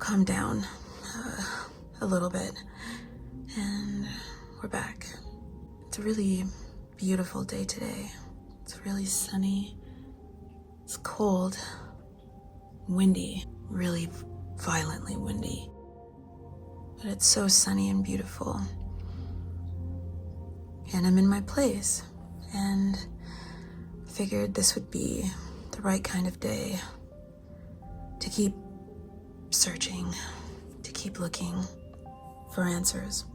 calmed down a little bit, and we're back. It's a really beautiful day today. It's really sunny. It's cold, windy, really violently windy, but it's so sunny and beautiful. And I'm in my place, and figured this would be the right kind of day to keep searching, to keep looking for answers.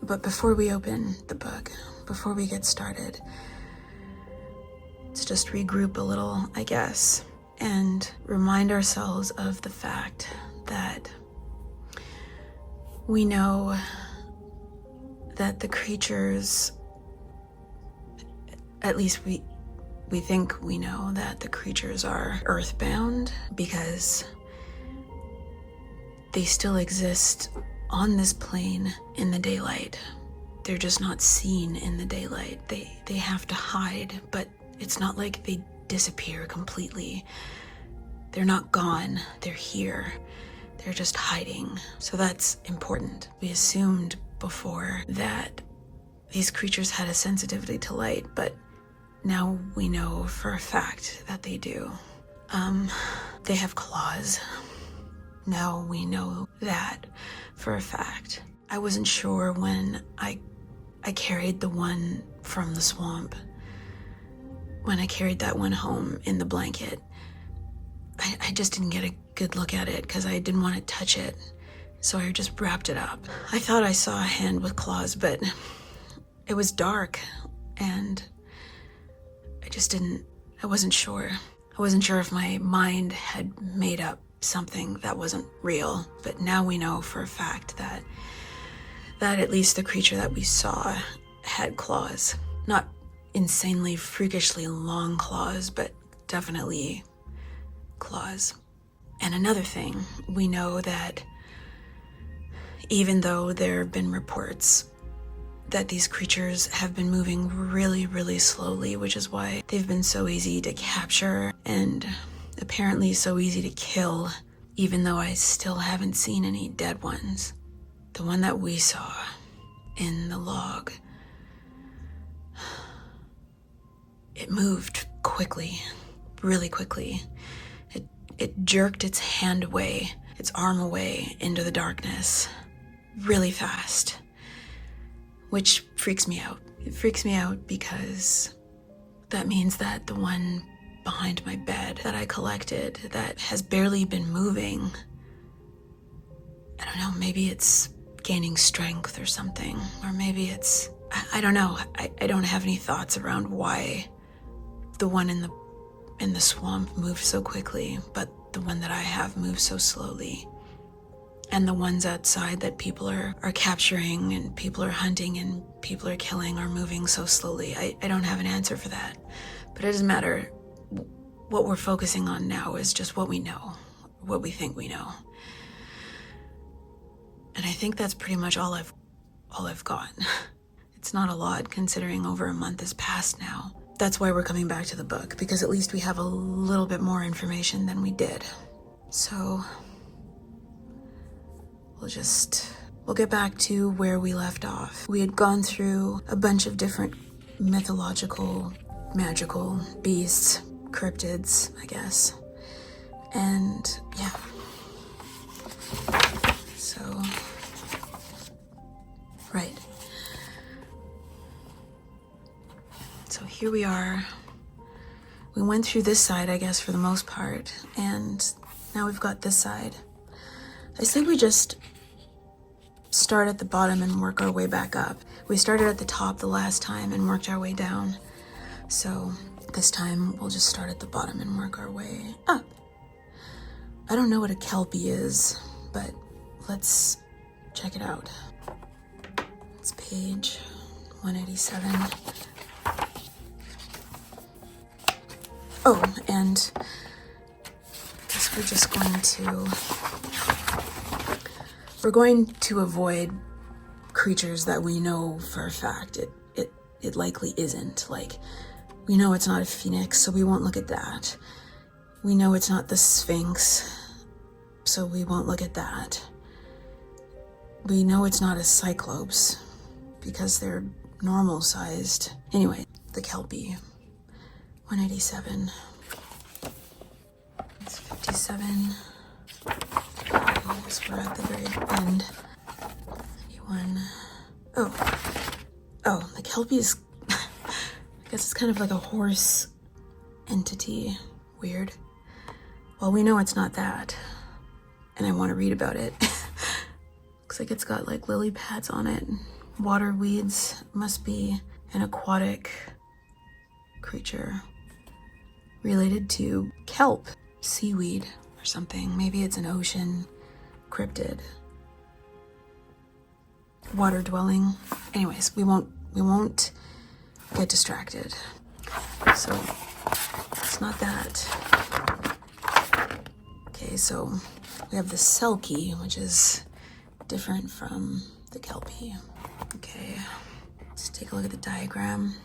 But before we open the book, before we get started, let's just regroup a little, I guess, and remind ourselves of the fact that we know that the creatures, at least we think we know that the creatures are earthbound because they still exist on this plane in the daylight. They're just not seen in the daylight. They have to hide, but it's not like they disappear completely. They're not gone, they're here. They're just hiding. So that's important. We assumed before that these creatures had a sensitivity to light, but now we know for a fact that they do. They have claws. Now we know that for a fact. I wasn't sure when I carried the one from the swamp. When I carried that one home in the blanket, I just didn't get a good look at it because I didn't want to touch it. So I just wrapped it up. I thought I saw a hand with claws, but it was dark and I wasn't sure. I wasn't sure if my mind had made up something that wasn't real, but now we know for a fact that at least the creature that we saw had claws. Not insanely, freakishly long claws, but definitely claws. And another thing, we know that even though there have been reports that these creatures have been moving really, really slowly, which is why they've been so easy to capture and apparently so easy to kill, even though I still haven't seen any dead ones. The one that we saw in the log, it moved quickly, really quickly. It jerked its hand away, its arm away into the darkness, really fast. Which freaks me out. It freaks me out because that means that the one behind my bed that I collected that has barely been moving, I don't know, maybe it's gaining strength or something, or maybe it's, I don't know. I don't have any thoughts around why the one in the swamp moved so quickly, but the one that I have moved so slowly. And the ones outside that people are capturing and people are hunting and people are killing are moving so slowly. I don't have an answer for that. But it doesn't matter. What we're focusing on now is just what we know, what we think we know. And I think that's pretty much all I've got. It's not a lot considering over a month has passed now. That's why we're coming back to the book, because at least we have a little bit more information than we did. So we'll get back to where we left off. We had gone through a bunch of different mythological, magical beasts, cryptids, I guess. And yeah. So, right. So here we are. We went through this side, I guess, for the most part, and now we've got this side. I say we just start at the bottom and work our way back up. We started at the top the last time and worked our way down. So this time we'll just start at the bottom and work our way up. I don't know what a kelpie is, but let's check it out. It's page 187. Oh, and I guess we're going to avoid creatures that we know for a fact it likely isn't. Like, we know it's not a phoenix, so we won't look at that. We know it's not the Sphinx, so we won't look at that. We know it's not a cyclops because they're normal sized. Anyway, the kelpie, 187. It's 57. We're at the very end. 91. Oh, the kelpie is, I guess it's kind of like a horse entity. Weird. Well, we know it's not that, and I want to read about it. Looks like it's got like lily pads on it. Water weeds, must be an aquatic creature related to kelp, seaweed or something. Maybe it's an ocean cryptid. Water dwelling. Anyways, we won't get distracted. So it's not that. Okay, so we have the 𝘼𝘬𝘐, which is different from the kelpie. Okay, let's take a look at the diagram.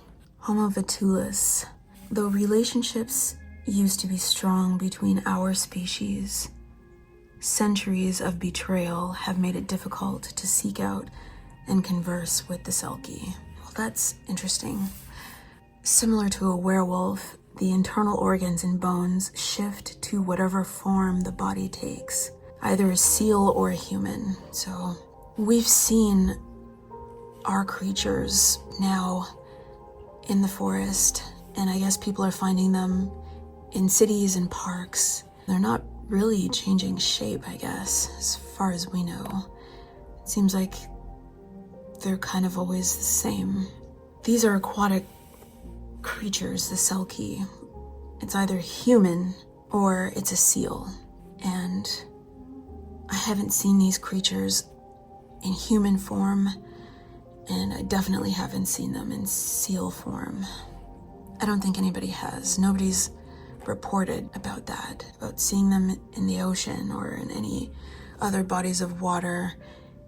𝘠𝘬𝑚𝑜𝑉𝑡𝑢𝑙𝑢𝑠. Though relationships used to be strong between our species, centuries of betrayal have made it difficult to seek out and converse with the 𝘼𝘬𝑐. Well, that's interesting. Similar to a werewolf, the internal organs and bones shift to whatever form the body takes, either a seal or a human. So we've seen our creatures now in the forest, and I guess people are finding them in cities and parks. They're not really changing shape, I guess, as far as we know. It seems like they're kind of always the same. These are aquatic creatures, the 𝘼𝘬𝑐. It's either human or it's a seal. And I haven't seen these creatures in human form, and I definitely haven't seen them in seal form. I don't think anybody has. Nobody's reported about that, about seeing them in the ocean or in any other bodies of water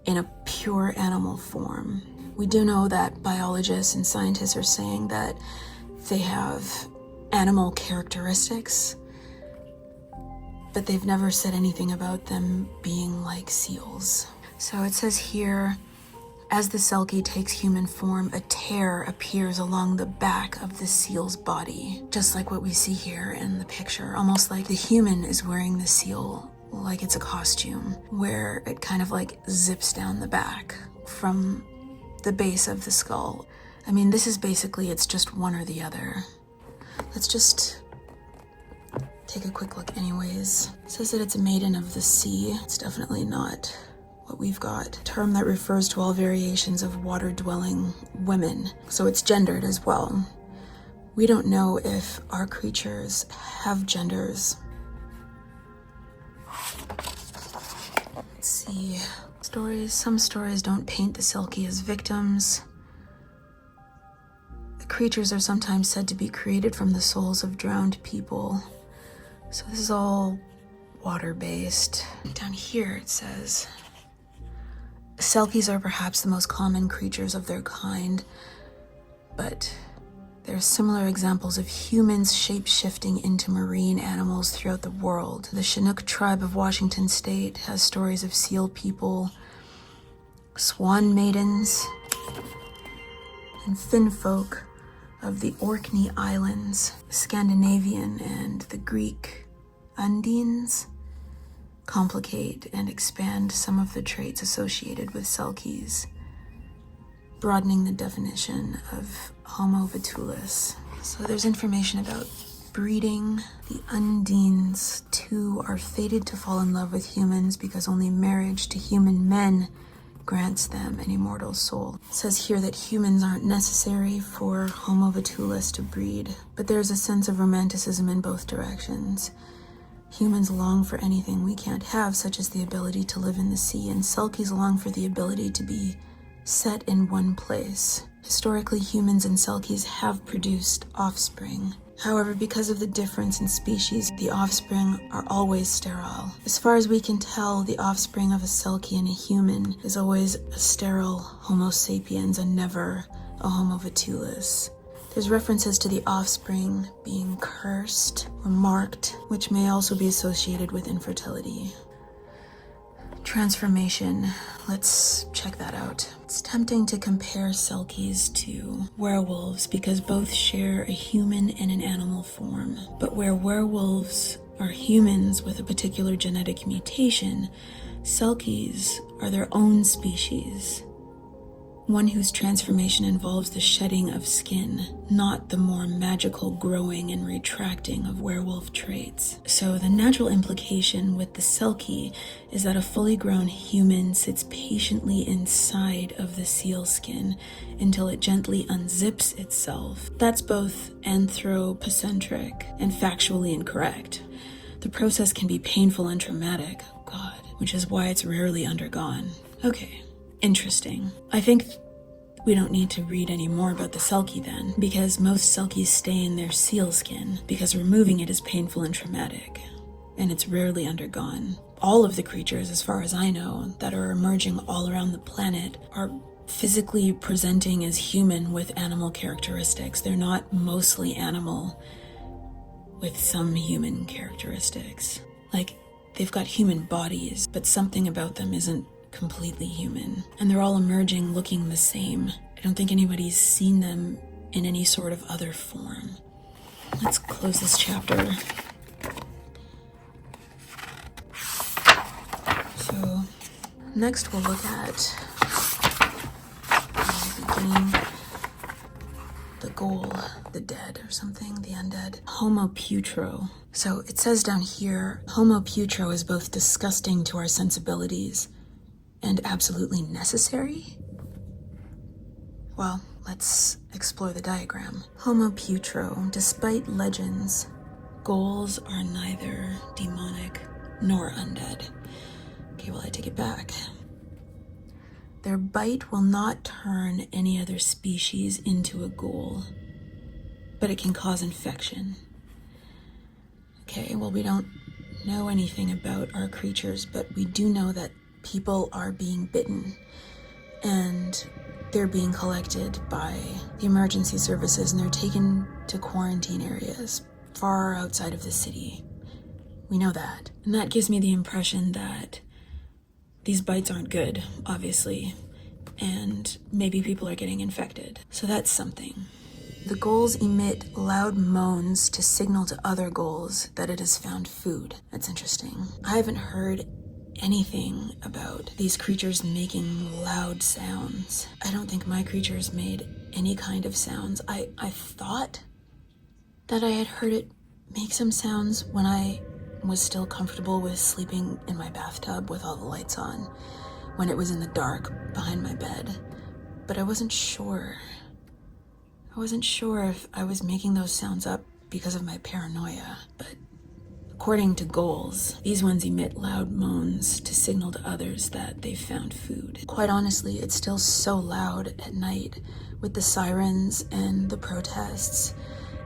in a pure animal form. We do know that biologists and scientists are saying that they have animal characteristics, but they've never said anything about them being like seals. So it says here, as the 𝘼𝘬𝑐 takes human form, a tear appears along the back of the seal's body, just like what we see here in the picture, almost like the human is wearing the seal like it's a costume, where it kind of like zips down the back from the base of the skull. I mean, this is basically, it's just one or the other. Let's just take a quick look anyways. It says that it's a maiden of the sea. It's definitely not what we've got. A term that refers to all variations of water-dwelling women. So it's gendered as well. We don't know if our creatures have genders. Let's see. Some stories don't paint the 𝘼𝘬𝑐 as victims. The creatures are sometimes said to be created from the souls of drowned people. So this is all water-based. Down here it says, 𝘼𝘬𝑐s are perhaps the most common creatures of their kind, but there are similar examples of humans shape-shifting into marine animals throughout the world. The Chinook tribe of Washington State has stories of seal people, swan maidens, and Finn folk of the Orkney Islands, Scandinavian and the Greek undines complicate and expand some of the traits associated with 𝘼𝘬𝑐s, broadening the definition of 𝘠𝘬𝑚𝑜𝑉𝑡𝑢𝑙𝑢𝑠. So there's information about breeding. The undines, too, are fated to fall in love with humans because only marriage to human men grants them an immortal soul. It says here that humans aren't necessary for 𝘠𝘬𝑚𝑜𝑉𝑡𝑢𝑙𝑢𝑠 to breed, but there's a sense of romanticism in both directions. Humans long for anything we can't have, such as the ability to live in the sea, and 𝘼𝘬𝑐s long for the ability to be set in one place. Historically, humans and 𝘼𝘬𝑐s have produced offspring. However, because of the difference in species, the offspring are always sterile. As far as we can tell, the offspring of a 𝘼𝘬𝑐 and a human is always a sterile Homo sapiens and never a 𝘠𝘬𝑚𝑜𝑉𝑡𝑢𝑙𝑢𝑠. There's references to the offspring being cursed or marked, which may also be associated with infertility. Transformation. Let's check that out. It's tempting to compare 𝔻𝕟𝕬𝕚 to werewolves because both share a human and an animal form. But where werewolves are humans with a particular genetic mutation, 𝔻𝕟𝕬𝕚 are their own species. One whose transformation involves the shedding of skin, not the more magical growing and retracting of werewolf traits. So the natural implication with the 𝔻𝕟𝕬𝕚 is that a fully grown human sits patiently inside of the seal skin until it gently unzips itself. That's both anthropocentric and factually incorrect. The process can be painful and traumatic, which is why it's rarely undergone. Okay. Interesting. I think we don't need to read any more about the 𝔻𝕟𝕬𝕚 then, because most 𝔻𝕟𝕬𝕚 stay in their seal skin, because removing it is painful and traumatic, and it's rarely undergone. All of the creatures, as far as I know, that are emerging all around the planet are physically presenting as human with animal characteristics. They're not mostly animal with some human characteristics. Like, they've got human bodies, but something about them isn't completely human, and they're all emerging looking the same. I don't think anybody's seen them in any sort of other form. Let's close this chapter. So next we'll look at the ghoul, the dead or something, the undead. 𝘠𝕚𝕚. So it says down here, 𝘠𝕚𝕚 is both disgusting to our sensibilities and absolutely necessary? Well, let's explore the diagram. 𝘠𝕚𝕚, despite legends, ghouls are neither demonic nor undead. Okay, well, I take it back. Their bite will not turn any other species into a ghoul, but it can cause infection. Okay, well, we don't know anything about our creatures, but we do know that people are being bitten, and they're being collected by the emergency services, and they're taken to quarantine areas far outside of the city. We know that. And that gives me the impression that these bites aren't good, obviously, and maybe people are getting infected. So that's something. The ghouls emit loud moans to signal to other ghouls that it has found food. That's interesting. I haven't heard anything about these creatures making loud sounds. I don't think my creatures made any kind of sounds. I thought that I had heard it make some sounds when I was still comfortable with sleeping in my bathtub with all the lights on, when it was in the dark behind my bed. But I wasn't sure. I wasn't sure if I was making those sounds up because of my paranoia, but according to ghouls, these ones emit loud moans to signal to others that they've found food. Quite honestly, it's still so loud at night with the sirens and the protests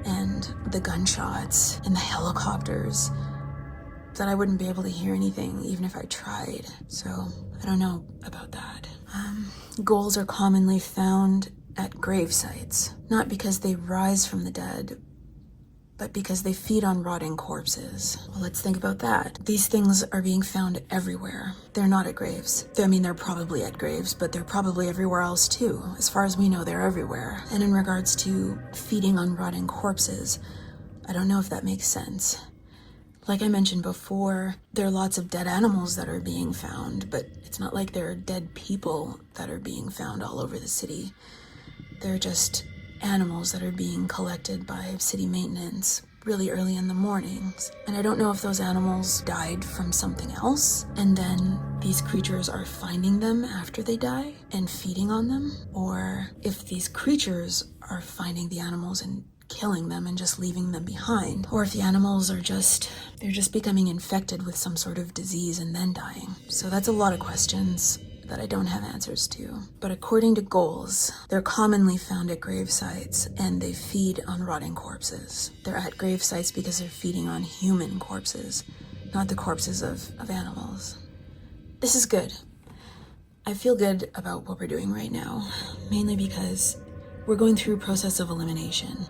and the gunshots and the helicopters that I wouldn't be able to hear anything even if I tried. So I don't know about that. Ghouls are commonly found at grave sites, not because they rise from the dead, but because they feed on rotting corpses. Well, let's think about that. These things are being found everywhere. They're not at graves. They're probably at graves, but they're probably everywhere else too. As far as we know, they're everywhere. And in regards to feeding on rotting corpses, I don't know if that makes sense. Like I mentioned before, there are lots of dead animals that are being found, but it's not like there are dead people that are being found all over the city. They're just animals that are being collected by city maintenance really early in the mornings. And I don't know if those animals died from something else, and then these creatures are finding them after they die and feeding on them, or if these creatures are finding the animals and killing them and just leaving them behind, or if the animals are they're just becoming infected with some sort of disease and then dying. So that's a lot of questions that I don't have answers to. But according to ghouls, they're commonly found at grave sites, and they feed on rotting corpses. They're at grave sites because they're feeding on human corpses, not the corpses of animals. This is good. I feel good about what we're doing right now, mainly because we're going through a process of elimination.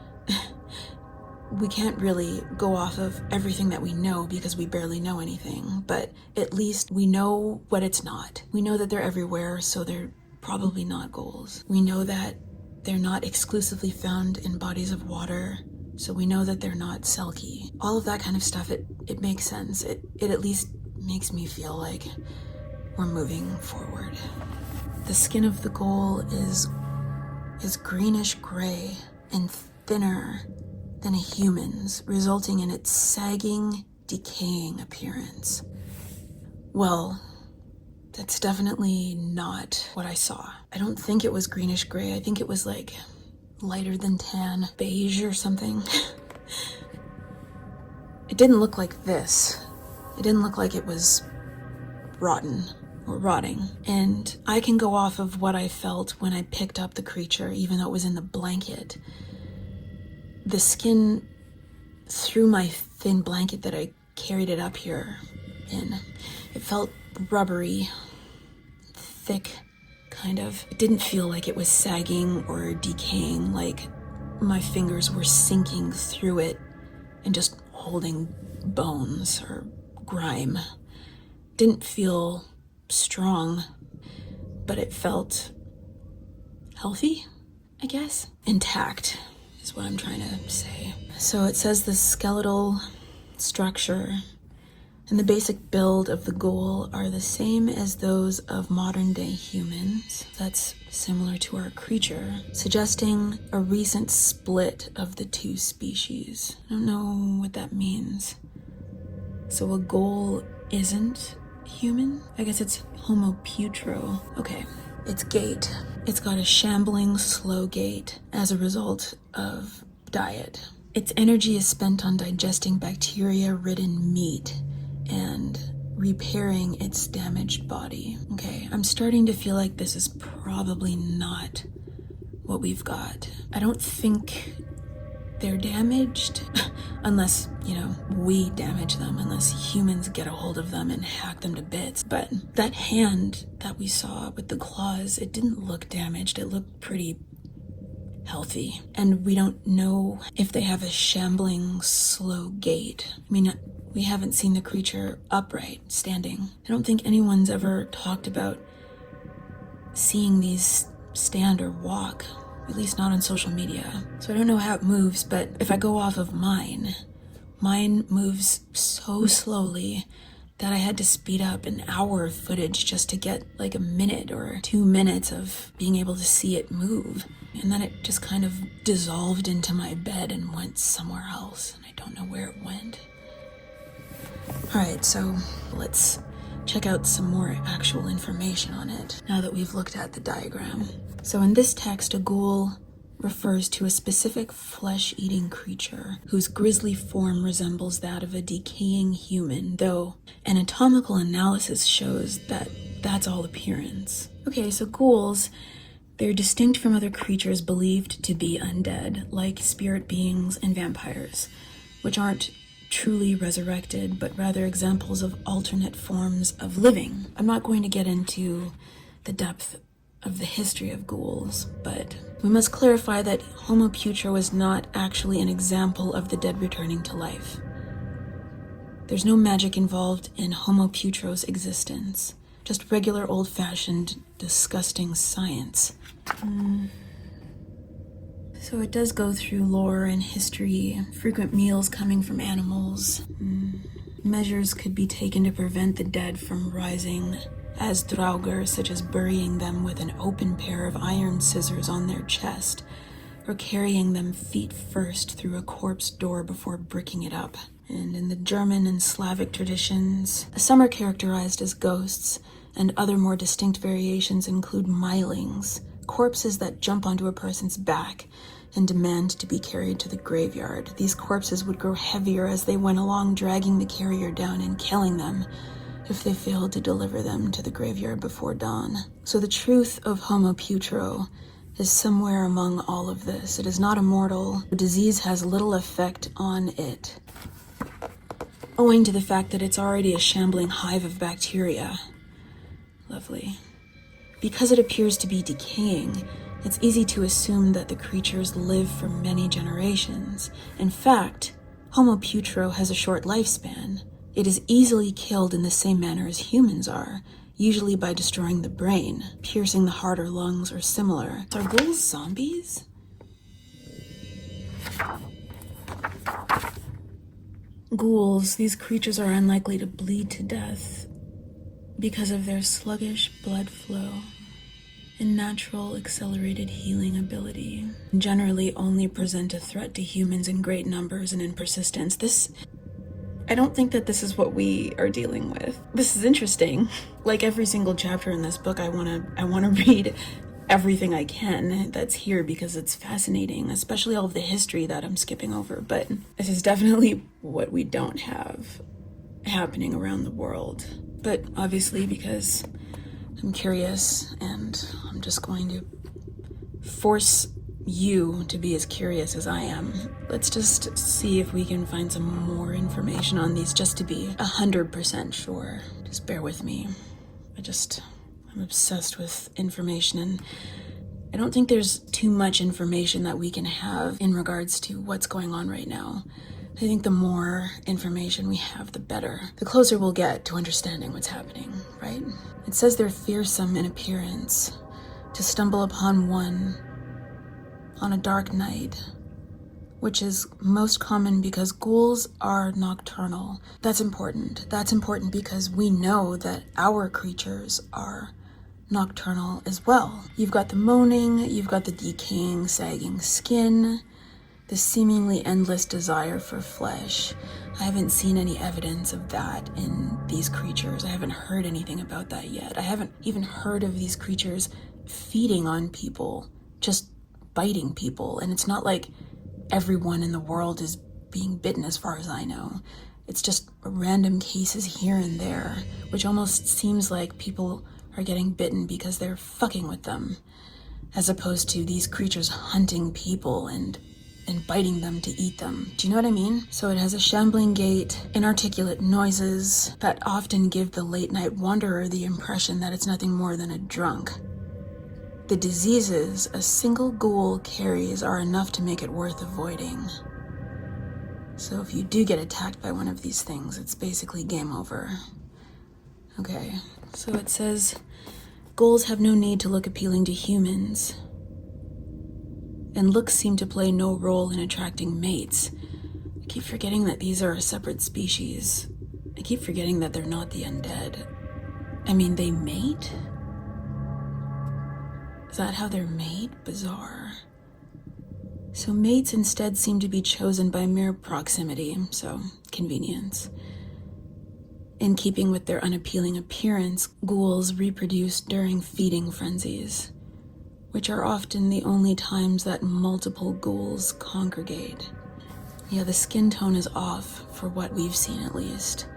we can't really go off of everything that we know because we barely know anything, but at least we know what it's not. We know that they're everywhere, so they're probably not ghouls. We know that they're not exclusively found in bodies of water, so we know that they're not 𝔼𝕬𝕬𝕬𝕬. All of that kind of stuff, it makes sense. It at least makes me feel like we're moving forward. The skin of the ghoul is greenish gray and thinner than a human's, resulting in its sagging, decaying appearance. Well, that's definitely not what I saw. I don't think it was greenish gray. I think it was like lighter than tan, beige or something. It didn't look like this. It didn't look like it was rotten or rotting. And I can go off of what I felt when I picked up the creature, even though it was in the blanket. The skin through my thin blanket that I carried it up here in, it felt rubbery, thick, kind of. It didn't feel like it was sagging or decaying, like my fingers were sinking through it and just holding bones or grime. Didn't feel strong, but it felt healthy, I guess. Intact is what I'm trying to say. So it says the skeletal structure and the basic build of the ghoul are the same as those of modern-day humans. That's similar to our creature, suggesting a recent split of the two species. I don't know what that means. So a ghoul isn't human? I guess it's 𝘍𝕚𝕚𝕚. Okay, its gait. It's got a shambling, slow gait as a result of diet. Its energy is spent on digesting bacteria-ridden meat and repairing its damaged body. Okay, I'm starting to feel like this is probably not what we've got. I don't think they're damaged unless, we damage them, unless humans get a hold of them and hack them to bits. But that hand that we saw with the claws, it didn't look damaged. It looked pretty healthy. And we don't know if they have a shambling, slow gait. I mean, we haven't seen the creature upright, standing. I don't think anyone's ever talked about seeing these stand or walk, at least not on social media. So I don't know how it moves, but if I go off of mine moves so slowly that I had to speed up an hour of footage just to get like a minute or 2 minutes of being able to see it move. And then it just kind of dissolved into my bed and went somewhere else, and I don't know where it went. Alright, so let's check out some more actual information on it now that we've looked at the diagram. So in this text, a ghoul refers to a specific flesh-eating creature whose grisly form resembles that of a decaying human, though anatomical analysis shows that that's all appearance. Okay, so ghouls, they're distinct from other creatures believed to be undead, like spirit beings and vampires, which aren't truly resurrected, but rather examples of alternate forms of living. I'm not going to get into the depth of the history of ghouls, but we must clarify that 𝘍𝕚𝕚𝕚 was not actually an example of the dead returning to life. There's no magic involved in 𝘍𝕚𝕚𝕚's existence, just regular old-fashioned, disgusting science. So it does go through lore and history, frequent meals coming from animals. Measures could be taken to prevent the dead from rising as draugr, such as burying them with an open pair of iron scissors on their chest, or carrying them feet first through a corpse door before bricking it up. And in the German and Slavic traditions, some are characterized as ghosts, and other more distinct variations include milings, corpses that jump onto a person's back and demand to be carried to the graveyard. These corpses would grow heavier as they went along, dragging the carrier down and killing them if they failed to deliver them to the graveyard before dawn. So the truth of 𝘍𝕚𝕚𝕚 is somewhere among all of this. It is not immortal. The disease has little effect on it, owing to the fact that it's already a shambling hive of bacteria. Lovely. Because it appears to be decaying, it's easy to assume that the creatures live for many generations. In fact, 𝘠𝗨𝘬𝕠𝕚 has a short lifespan. It is easily killed in the same manner as humans are, usually by destroying the brain, piercing the heart or lungs, or similar. Are ghouls zombies? Ghouls, these creatures are unlikely to bleed to death because of their sluggish blood flow and natural accelerated healing ability. Generally only present a threat to humans in great numbers and in persistence. I don't think that this is what we are dealing with. This is interesting. Like every single chapter in this book, I wanna read everything I can that's here because it's fascinating, especially all of the history that I'm skipping over. But this is definitely what we don't have happening around the world. But obviously, because I'm curious and I'm just going to force you to be as curious as I am, let's just see if we can find some more information on these, just to be 100% sure. Just bear with me. I'm obsessed with information, and I don't think there's too much information that we can have in regards to what's going on right now. I think the more information we have, the better. The closer we'll get to understanding what's happening, right? It says they're fearsome in appearance, to stumble upon one on a dark night, which is most common because ghouls are nocturnal. That's important. That's important because we know that our creatures are nocturnal as well. You've got the moaning, you've got the decaying, sagging skin, the seemingly endless desire for flesh. I haven't seen any evidence of that in these creatures. I haven't heard anything about that yet. I haven't even heard of these creatures feeding on people, just biting people. And it's not like everyone in the world is being bitten, as far as I know. It's just random cases here and there, which almost seems like people are getting bitten because they're fucking with them, as opposed to these creatures hunting people and biting them to eat them. Do you know what I mean? So it has a shambling gait, inarticulate noises that often give the late night wanderer the impression that it's nothing more than a drunk. The diseases a single ghoul carries are enough to make it worth avoiding. So if you do get attacked by one of these things, it's basically game over. Okay, so it says, ghouls have no need to look appealing to humans, and looks seem to play no role in attracting mates. I keep forgetting that these are a separate species. I keep forgetting that they're not the undead. I mean, they mate? Is that how they're made? Bizarre. So mates instead seem to be chosen by mere proximity, so convenience. In keeping with their unappealing appearance, ghouls reproduce during feeding frenzies, which are often the only times that multiple ghouls congregate. Yeah, the skin tone is off, for what we've seen at least.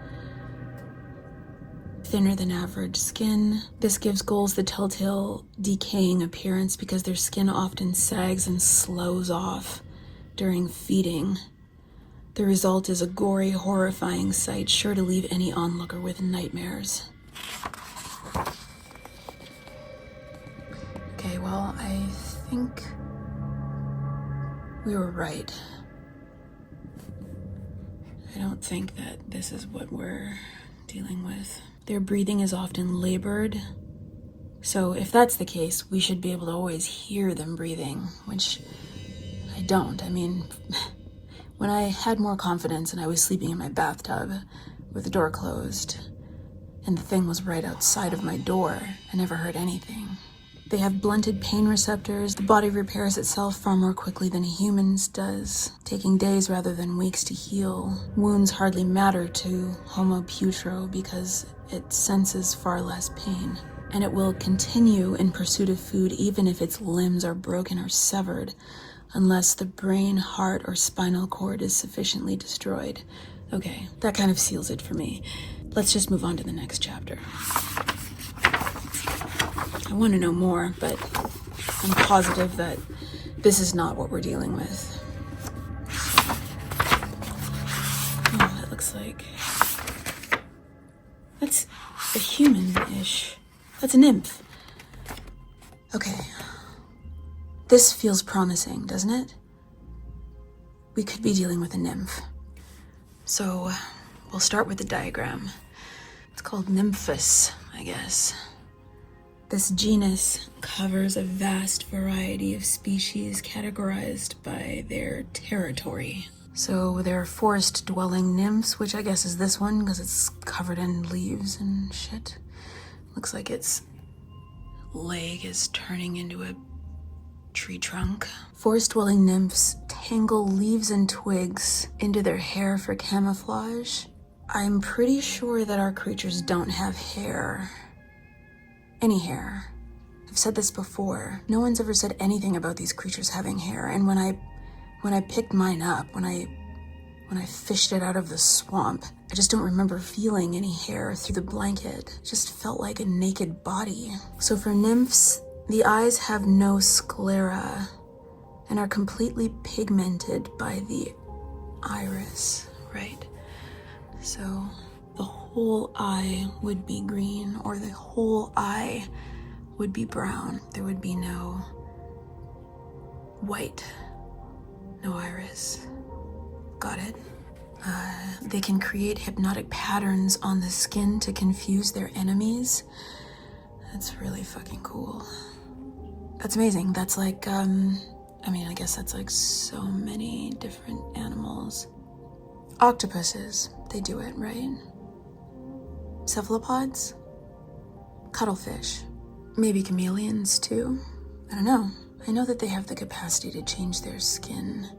Thinner than average skin. This gives ghouls the telltale decaying appearance because their skin often sags and slows off during feeding. The result is a gory, horrifying sight, sure to leave any onlooker with nightmares. Okay, well, I think we were right. I don't think that this is what we're dealing with. Their breathing is often labored, so if that's the case, we should be able to always hear them breathing, which I don't. I mean, when I had more confidence and I was sleeping in my bathtub with the door closed, and the thing was right outside of my door, I never heard anything. They have blunted pain receptors. The body repairs itself far more quickly than a human's does, taking days rather than weeks to heal. Wounds hardly matter to 𝘠𝗨𝘬𝕠𝕚 because it senses far less pain. And it will continue in pursuit of food even if its limbs are broken or severed, unless the brain, heart, or spinal cord is sufficiently destroyed. Okay, that kind of seals it for me. Let's just move on to the next chapter. I want to know more, but I'm positive that this is not what we're dealing with. Oh, that looks like... that's a human-ish. That's a nymph. Okay. This feels promising, doesn't it? We could be dealing with a nymph. So we'll start with the diagram. It's called Nymphus, I guess. This genus covers a vast variety of species categorized by their territory. So there are forest-dwelling nymphs, which I guess is this one because it's covered in leaves and shit. Looks like its leg is turning into a tree trunk. Forest-dwelling nymphs tangle leaves and twigs into their hair for camouflage. I'm pretty sure that our creatures don't have hair. Any hair. I've said this before. No one's ever said anything about these creatures having hair, and when I picked mine up, when I fished it out of the swamp, I just don't remember feeling any hair through the blanket. It just felt like a naked body. So for nymphs, the eyes have no sclera and are completely pigmented by the iris, right? So the whole eye would be green, or the whole eye would be brown. There would be no white, no iris. Got it? They can create hypnotic patterns on the skin to confuse their enemies. That's really fucking cool. That's amazing. That's like, I guess that's like so many different animals. Octopuses, they do it, right? Cephalopods? Cuttlefish. Maybe chameleons too? I don't know. I know that they have the capacity to change their skin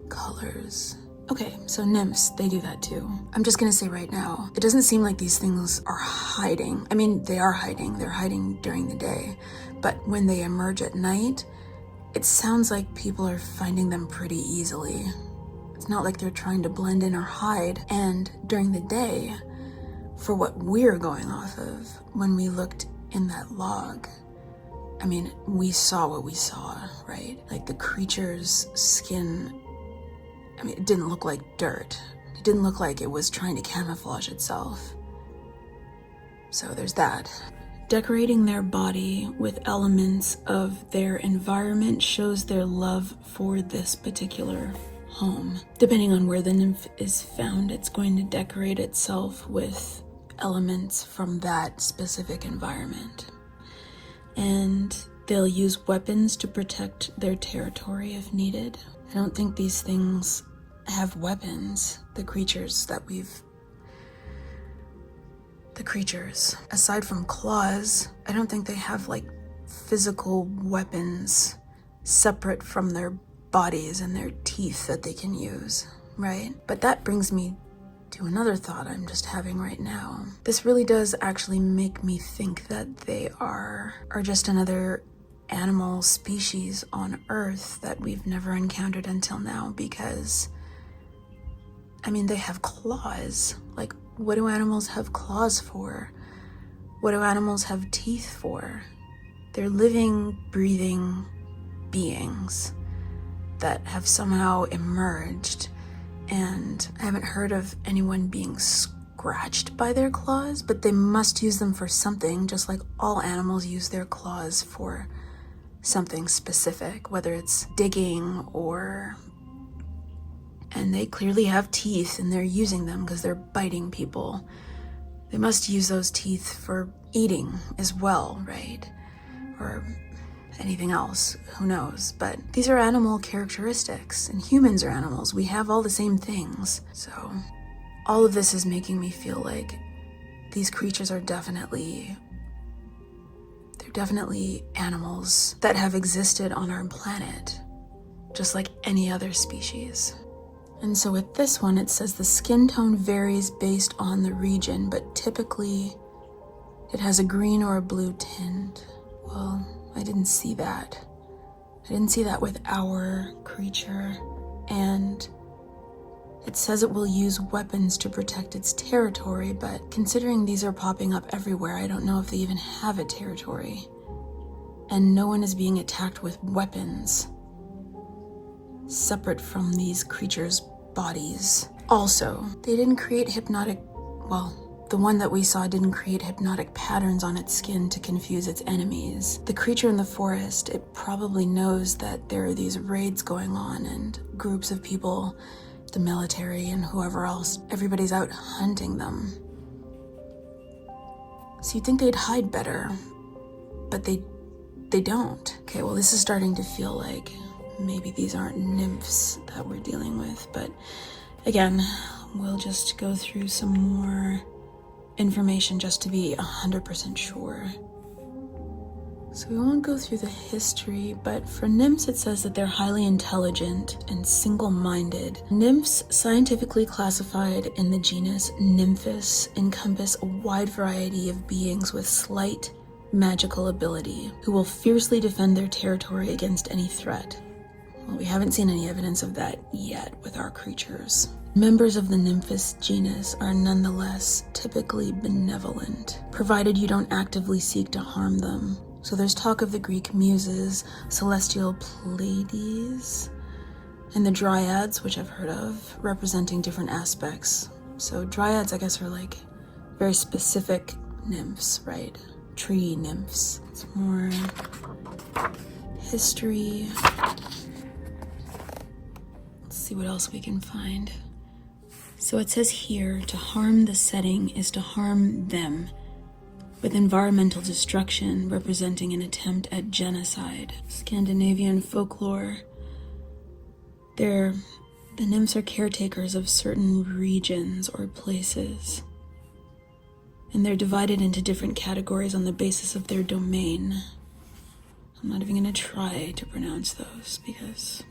colors. Okay, so nymphs, they do that too. I'm just gonna say right now, it doesn't seem like these things are hiding. I mean, they are hiding. They're hiding during the day. But when they emerge at night, it sounds like people are finding them pretty easily. It's not like they're trying to blend in or hide. And during the day, for what we're going off of, when we looked in that log, I mean, we saw what we saw, right? Like the creature's skin, I mean, it didn't look like dirt. It didn't look like it was trying to camouflage itself. So there's that. Decorating their body with elements of their environment shows their love for this particular home. Depending on where the nymph is found, it's going to decorate itself with elements from that specific environment. And they'll use weapons to protect their territory if needed. I don't think these things have weapons, the creatures, aside from claws, I don't think they have like physical weapons separate from their bodies and their teeth that they can use, right? But that brings me to another thought I'm just having right now. This really does actually make me think that they are just another animal species on Earth that we've never encountered until now, because I mean, they have claws. Like, what do animals have claws for? What do animals have teeth for? They're living, breathing beings that have somehow emerged, and I haven't heard of anyone being scratched by their claws, but they must use them for something, just like all animals use their claws for something specific, whether it's digging or... And they clearly have teeth, and they're using them because they're biting people. They must use those teeth for eating as well, right? Or anything else, who knows? But these are animal characteristics, and humans are animals. We have all the same things. So all of this is making me feel like these creatures are definitely animals that have existed on our planet, just like any other species. And so with this one, it says the skin tone varies based on the region, but typically it has a green or a blue tint. Well, I didn't see that. I didn't see that with our creature. And it says it will use weapons to protect its territory, but considering these are popping up everywhere, I don't know if they even have a territory. And no one is being attacked with weapons separate from these creatures' bodies. Also, they didn't create The one that we saw didn't create hypnotic patterns on its skin to confuse its enemies. The creature in the forest, it probably knows that there are these raids going on and groups of people, the military and whoever else, everybody's out hunting them. So you'd think they'd hide better, but they don't. Okay, well, this is starting to feel like maybe these aren't nymphs that we're dealing with, but again, we'll just go through some more information just to be 100% sure. So we won't go through the history, but for nymphs it says that they're highly intelligent and single-minded. Nymphs, scientifically classified in the genus Nymphus, encompass a wide variety of beings with slight magical ability, who will fiercely defend their territory against any threat. Well, we haven't seen any evidence of that yet with our creatures. Members of the Nymphus genus are nonetheless typically benevolent, provided you don't actively seek to harm them. So there's talk of the Greek muses, celestial Pleiades, and the dryads, which I've heard of, representing different aspects. So dryads, I guess, are like very specific nymphs, right? Tree nymphs. It's more history. Let's see what else we can find. So it says here, to harm the setting is to harm them, with environmental destruction representing an attempt at genocide. Scandinavian folklore, the nymphs are caretakers of certain regions or places, and they're divided into different categories on the basis of their domain. I'm not even going to try to pronounce those because...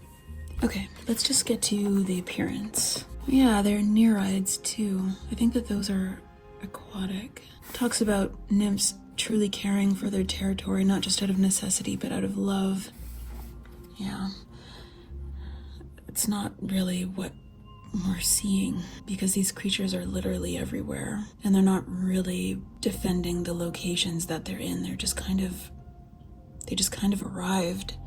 Okay, let's just get to the appearance. Yeah, they're nereids too. I think that those are aquatic. Talks about nymphs truly caring for their territory, not just out of necessity, but out of love. Yeah. It's not really what we're seeing, because these creatures are literally everywhere, and they're not really defending the locations that they're in. They just kind of arrived,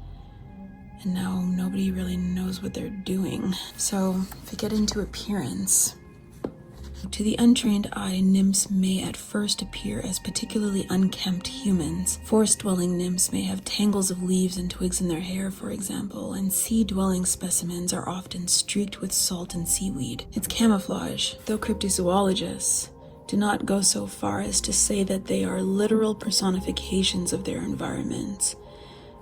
and now nobody really knows what they're doing. So if we get into appearance, to the untrained eye, nymphs may at first appear as particularly unkempt humans. Forest-dwelling nymphs may have tangles of leaves and twigs in their hair, for example, and sea-dwelling specimens are often streaked with salt and seaweed. It's camouflage, though cryptozoologists do not go so far as to say that they are literal personifications of their environments.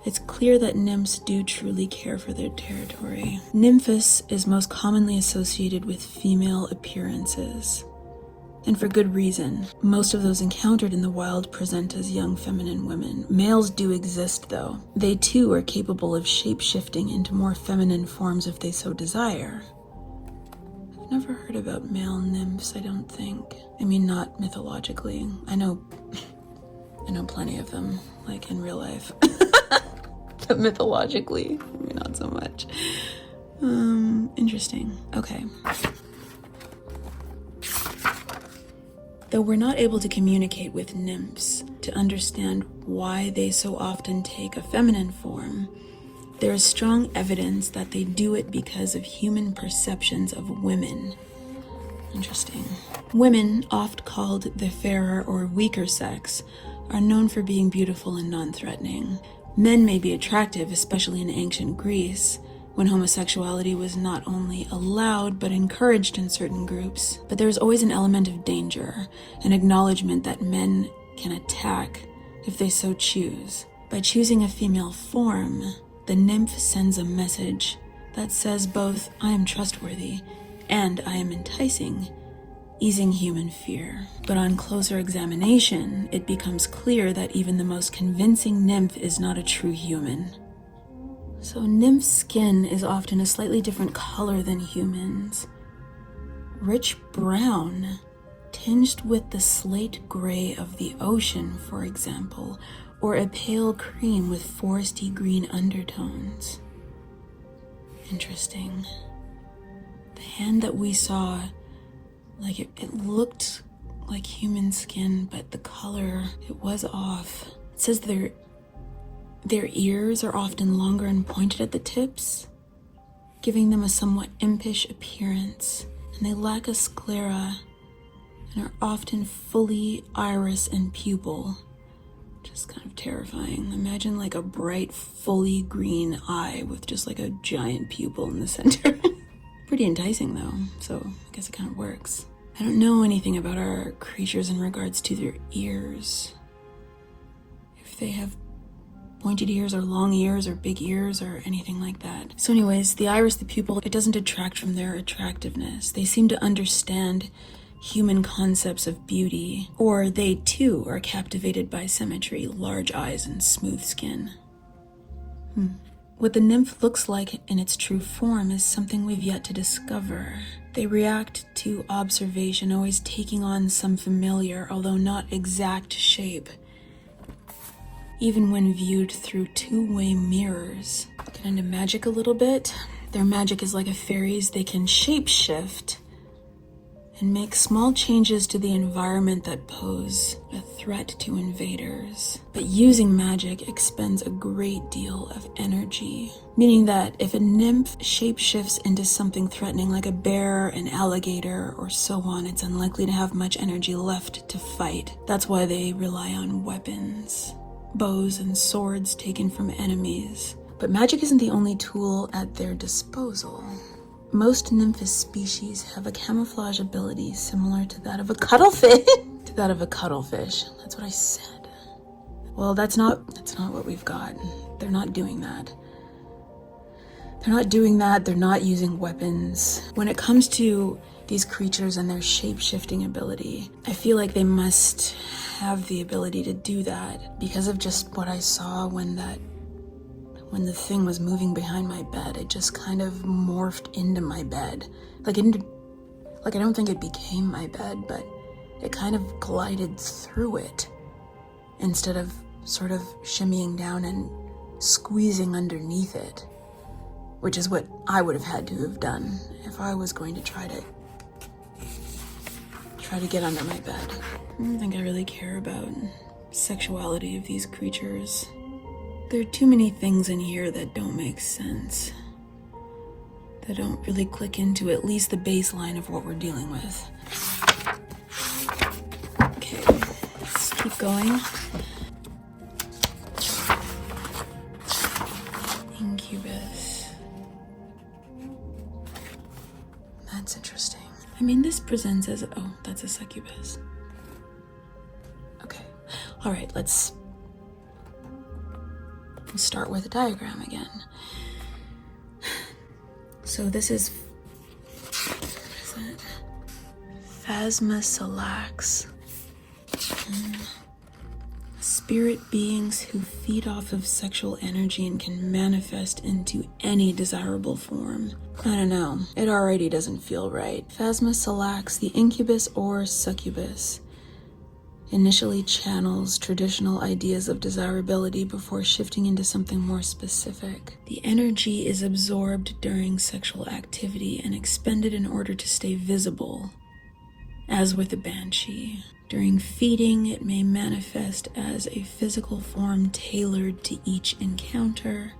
It's clear that nymphs do truly care for their territory. Nymphus is most commonly associated with female appearances, and for good reason. Most of those encountered in the wild present as young feminine women. Males do exist, though. They too are capable of shape-shifting into more feminine forms if they so desire. I've never heard about male nymphs, I don't think. I mean, not mythologically. I know plenty of them, like in real life. But mythologically, maybe not so much. Interesting. Okay. Though we're not able to communicate with nymphs to understand why they so often take a feminine form, there is strong evidence that they do it because of human perceptions of women. Interesting. Women, oft called the fairer or weaker sex, are known for being beautiful and non-threatening. Men may be attractive, especially in ancient Greece, when homosexuality was not only allowed but encouraged in certain groups. But there is always an element of danger, an acknowledgement that men can attack if they so choose. By choosing a female form, the nymph sends a message that says both, I am trustworthy and I am enticing, easing human fear. But on closer examination, it becomes clear that even the most convincing nymph is not a true human. So nymph's skin is often a slightly different color than humans. Rich brown, tinged with the slate gray of the ocean, for example, or a pale cream with foresty green undertones. Interesting. The hand that we saw, like it looked like human skin, but the color, it was off. It says their ears are often longer and pointed at the tips, giving them a somewhat impish appearance, and they lack a sclera, and are often fully iris and pupil. Just kind of terrifying. Imagine like a bright, fully green eye with just like a giant pupil in the center. Pretty enticing though, so I guess it kind of works. I don't know anything about our creatures in regards to their ears. If they have pointed ears or long ears or big ears or anything like that. So anyways, the iris, the pupil, it doesn't detract from their attractiveness. They seem to understand human concepts of beauty, or they too are captivated by symmetry, large eyes and smooth skin. What the nymph looks like in its true form is something we've yet to discover. They react to observation, always taking on some familiar, although not exact shape, even when viewed through two-way mirrors. Get into magic a little bit. Their magic is like a fairy's. They can shapeshift and make small changes to the environment that pose a threat to invaders. But using magic expends a great deal of energy, meaning that if a nymph shapeshifts into something threatening like a bear, an alligator, or so on, it's unlikely to have much energy left to fight. That's why they rely on weapons, bows and swords taken from enemies. But magic isn't the only tool at their disposal. Most nymphous species have a camouflage ability similar to that of a cuttlefish. That's what I said. Well, that's not what we've got. They're not doing that. They're not using weapons. When it comes to these creatures and their shape-shifting ability, I feel like they must have the ability to do that because of just what I saw when the thing was moving behind my bed. It just kind of morphed into my bed. Like I don't think it became my bed, but it kind of glided through it instead of sort of shimmying down and squeezing underneath it, which is what I would have had to have done if I was going to try to get under my bed. I don't think I really care about sexuality of these creatures. There are too many things in here that don't make sense, that don't really click into at least the baseline of what we're dealing with. Okay, let's keep going. Incubus. That's interesting. I mean, this presents as oh, that's a succubus. Okay, all right, let's start with a diagram again. So this is, what is it? 𝘬𝕬𝕬𝕬𝕬. Spirit beings who feed off of sexual energy and can manifest into any desirable form. I don't know, it already doesn't feel right. 𝘬𝕬𝕬𝕬, the incubus or succubus, initially channels traditional ideas of desirability before shifting into something more specific. The energy is absorbed during sexual activity and expended in order to stay visible, as with the banshee. During feeding, it may manifest as a physical form tailored to each encounter.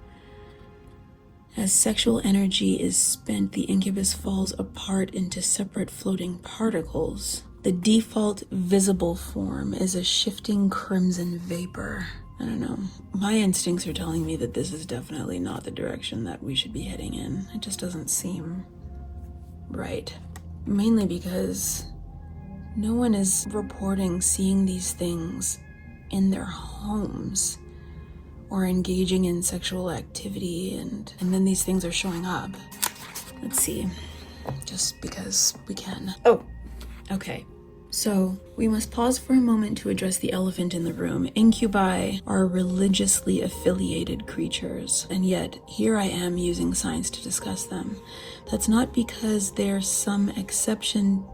As sexual energy is spent, the incubus falls apart into separate floating particles. The default visible form is a shifting crimson vapor. I don't know. My instincts are telling me that this is definitely not the direction that we should be heading in. It just doesn't seem right. Mainly because no one is reporting seeing these things in their homes or engaging in sexual activity, and then these things are showing up. Let's see. Just because we can. Oh, okay. So, we must pause for a moment to address the elephant in the room. Incubi are religiously affiliated creatures, and yet here I am using science to discuss them. That's not because there's some exception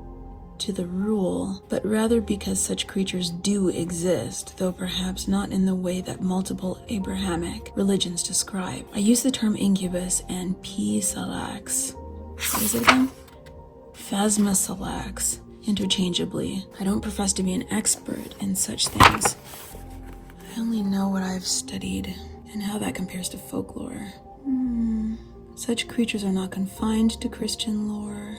to the rule, but rather because such creatures do exist, though perhaps not in the way that multiple Abrahamic religions describe. I use the term incubus and 𝑃-salax. What is it again? 𝘬𝕬𝕬𝕬𝕬. Interchangeably. I don't profess to be an expert in such things. I only know what I've studied and how that compares to folklore. Such creatures are not confined to Christian lore.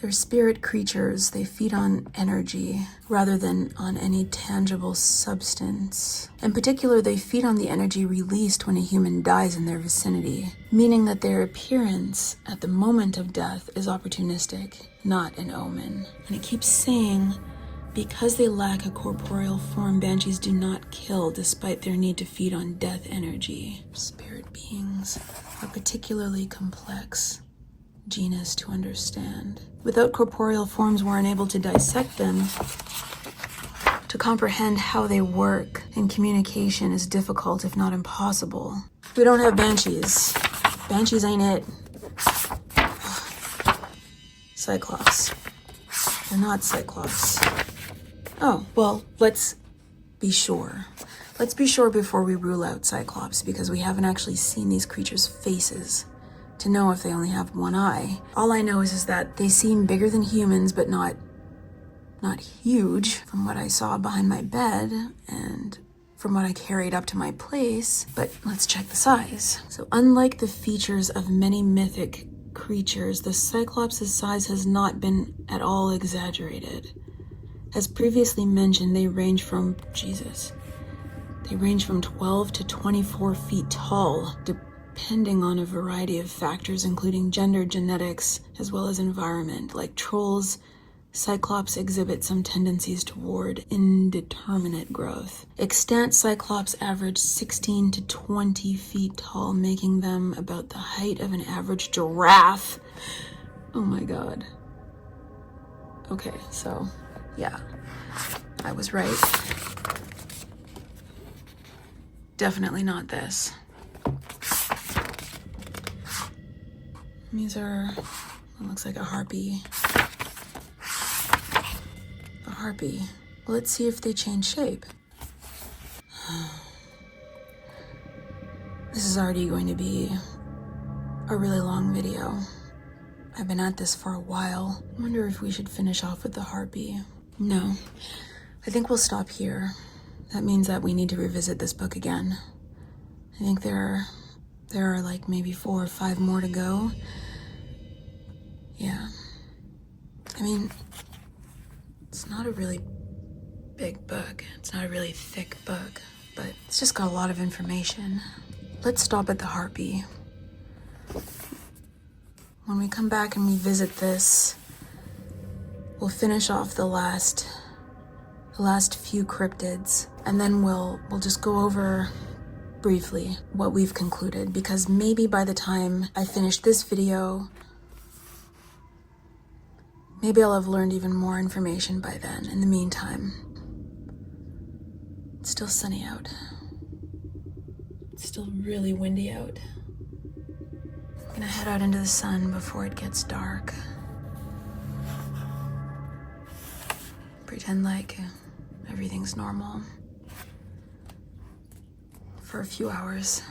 They're spirit creatures. They feed on energy rather than on any tangible substance. In particular, they feed on the energy released when a human dies in their vicinity, meaning that their appearance at the moment of death is opportunistic, not an omen. And it keeps saying, because they lack a corporeal form, banshees do not kill despite their need to feed on death energy. Spirit beings are particularly complex genus to understand. Without corporeal forms, we're unable to dissect them, to comprehend how they work, and communication is difficult, if not impossible. We don't have banshees. Banshees ain't it. Cyclops. They're not Cyclops. Oh, well, let's be sure. Let's be sure before we rule out Cyclops, because we haven't actually seen these creatures' faces to know if they only have one eye. All I know is that they seem bigger than humans, but not huge from what I saw behind my bed and from what I carried up to my place. But let's check the size. So unlike the features of many mythic creatures, the Cyclops' size has not been at all exaggerated. As previously mentioned, they range from 12 to 24 feet tall, depending on a variety of factors, including gender, genetics, as well as environment. Like trolls, Cyclops exhibit some tendencies toward indeterminate growth. Extant Cyclops average 16 to 20 feet tall, making them about the height of an average giraffe. Oh my god. Okay, so yeah, I was right. Definitely not this. These are, it looks like a harpy. A harpy. Well, let's see if they change shape. This is already going to be a really long video. I've been at this for a while. I wonder if we should finish off with the harpy. No, I think we'll stop here. That means that we need to revisit this book again. I think there are like maybe 4 or 5 more to go. Yeah. I mean, it's not a really big book. It's not a really thick book, but it's just got a lot of information. Let's stop at the harpy. When we come back and revisit this, we'll finish off the last few cryptids, and then we'll just go over briefly what we've concluded, because maybe by the time I finish this video, maybe I'll have learned even more information by then. In the meantime, it's still sunny out. It's still really windy out. I'm gonna head out into the sun before it gets dark. Pretend like everything's normal for a few hours.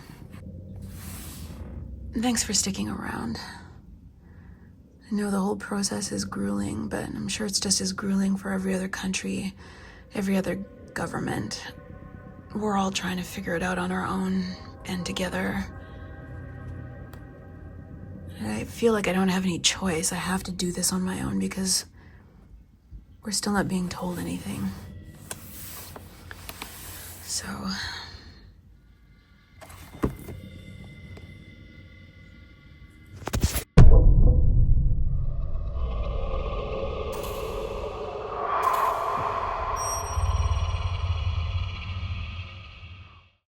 And thanks for sticking around. I know the whole process is grueling, but I'm sure it's just as grueling for every other country, every other government. We're all trying to figure it out on our own and together. And I feel like I don't have any choice. I have to do this on my own because we're still not being told anything. So